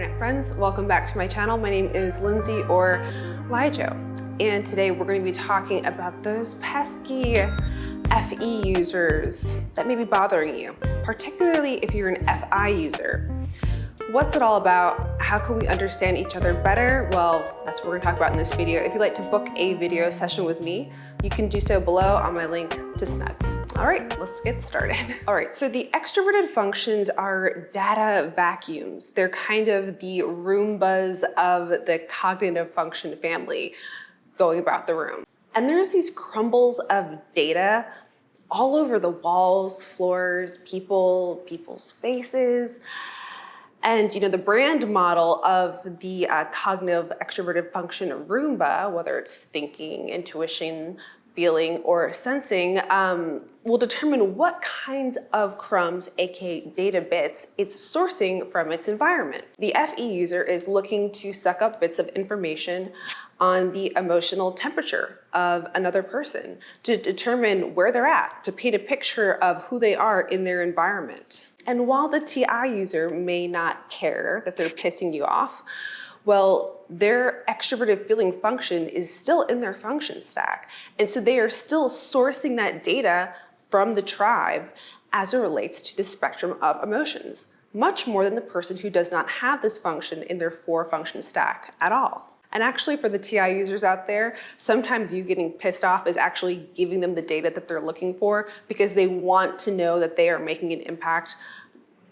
Internet friends, welcome back to my channel. My name is Lindsay or LiJo, and today we're going to be talking about those pesky FE users that may be bothering you, particularly if you're an FI user. What's it all about? How can we understand each other better? Well, that's what we're going to talk about in this video. If you'd like to book a video session with me, you can do so below on my link to Snug. All right, let's get started. All right, so the extroverted functions are data vacuums. They're kind of the Roombas of the cognitive function family going about the room. And there's these crumbles of data all over the walls, floors, people's faces. And the brand model of the cognitive extroverted function Roomba, whether it's thinking, intuition, feeling, or sensing, will determine what kinds of crumbs, aka data bits, it's sourcing from its environment. The FE user is looking to suck up bits of information on the emotional temperature of another person to determine where they're at, to paint a picture of who they are in their environment. And while the TI user may not care that they're pissing you off, well, their extroverted feeling function is still in their function stack. And so they are still sourcing that data from the tribe as it relates to the spectrum of emotions, much more than the person who does not have this function in their 4-function stack at all. And actually for the TI users out there, sometimes you getting pissed off is actually giving them the data that they're looking for because they want to know that they are making an impact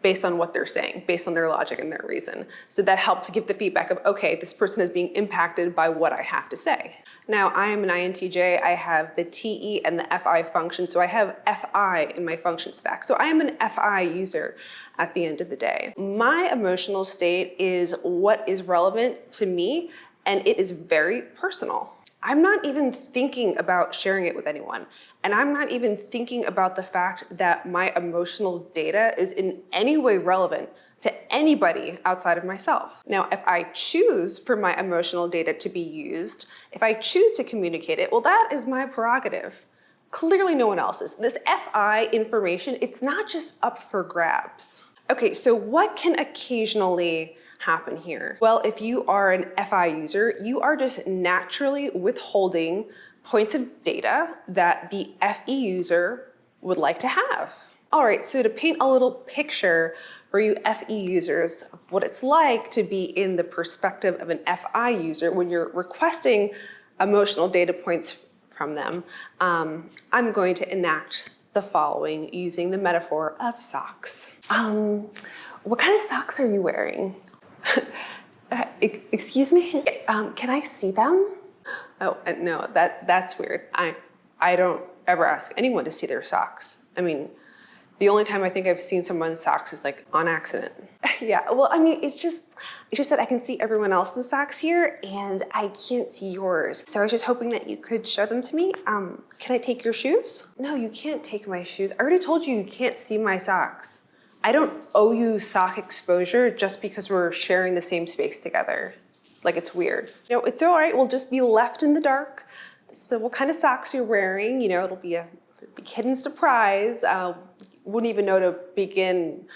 based on what they're saying, based on their logic and their reason. So that helps give the feedback of, okay, this person is being impacted by what I have to say. Now, I am an INTJ, I have the TE and the FI function, so I have FI in my function stack. So I am an FI user at the end of the day. My emotional state is what is relevant to me, and it is very personal. I'm not even thinking about sharing it with anyone. And I'm not even thinking about the fact that my emotional data is in any way relevant to anybody outside of myself. Now, if I choose for my emotional data to be used, if I choose to communicate it, well, that is my prerogative. Clearly no one else's. This FI information, it's not just up for grabs. Okay, so what can occasionally happen here? Well, if you are an FI user, you are just naturally withholding points of data that the FE user would like to have. All right, so to paint a little picture for you FE users of what it's like to be in the perspective of an FI user when you're requesting emotional data points from them, I'm going to enact the following using the metaphor of socks. What kind of socks are you wearing? Excuse me? Can I see them? Oh, no, that's weird. I don't ever ask anyone to see their socks. I mean, the only time I think I've seen someone's socks is like on accident. Yeah, well, I mean, it's just that I can see everyone else's socks here and I can't see yours. So I was just hoping that you could show them to me. Can I take your shoes? No, you can't take my shoes. I already told you can't see my socks. I don't owe you sock exposure just because we're sharing the same space together. Like, it's weird. It's all right, we'll just be left in the dark. So what kind of socks you're wearing, it'll be a big hidden surprise. Wouldn't even know to begin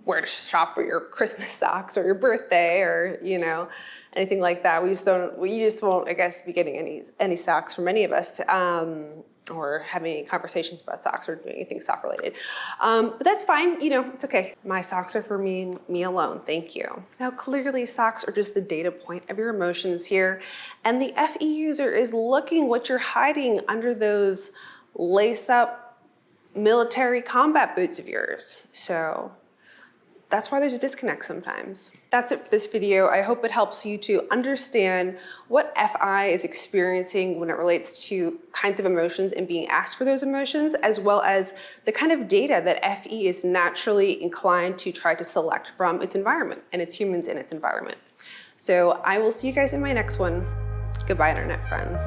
where to shop for your Christmas socks or your birthday or, anything like that. We just won't, I guess, be getting any socks from any of us. Or having any conversations about socks or doing anything sock related. But that's fine, it's okay. My socks are for me and me alone, thank you. Now clearly socks are just the data point of your emotions here, and the FE user is looking what you're hiding under those lace-up military combat boots of yours. So that's why there's a disconnect sometimes. That's it for this video. I hope it helps you to understand what FI is experiencing when it relates to kinds of emotions and being asked for those emotions, as well as the kind of data that FE is naturally inclined to try to select from its environment and its humans in its environment. So I will see you guys in my next one. Goodbye, Internet friends.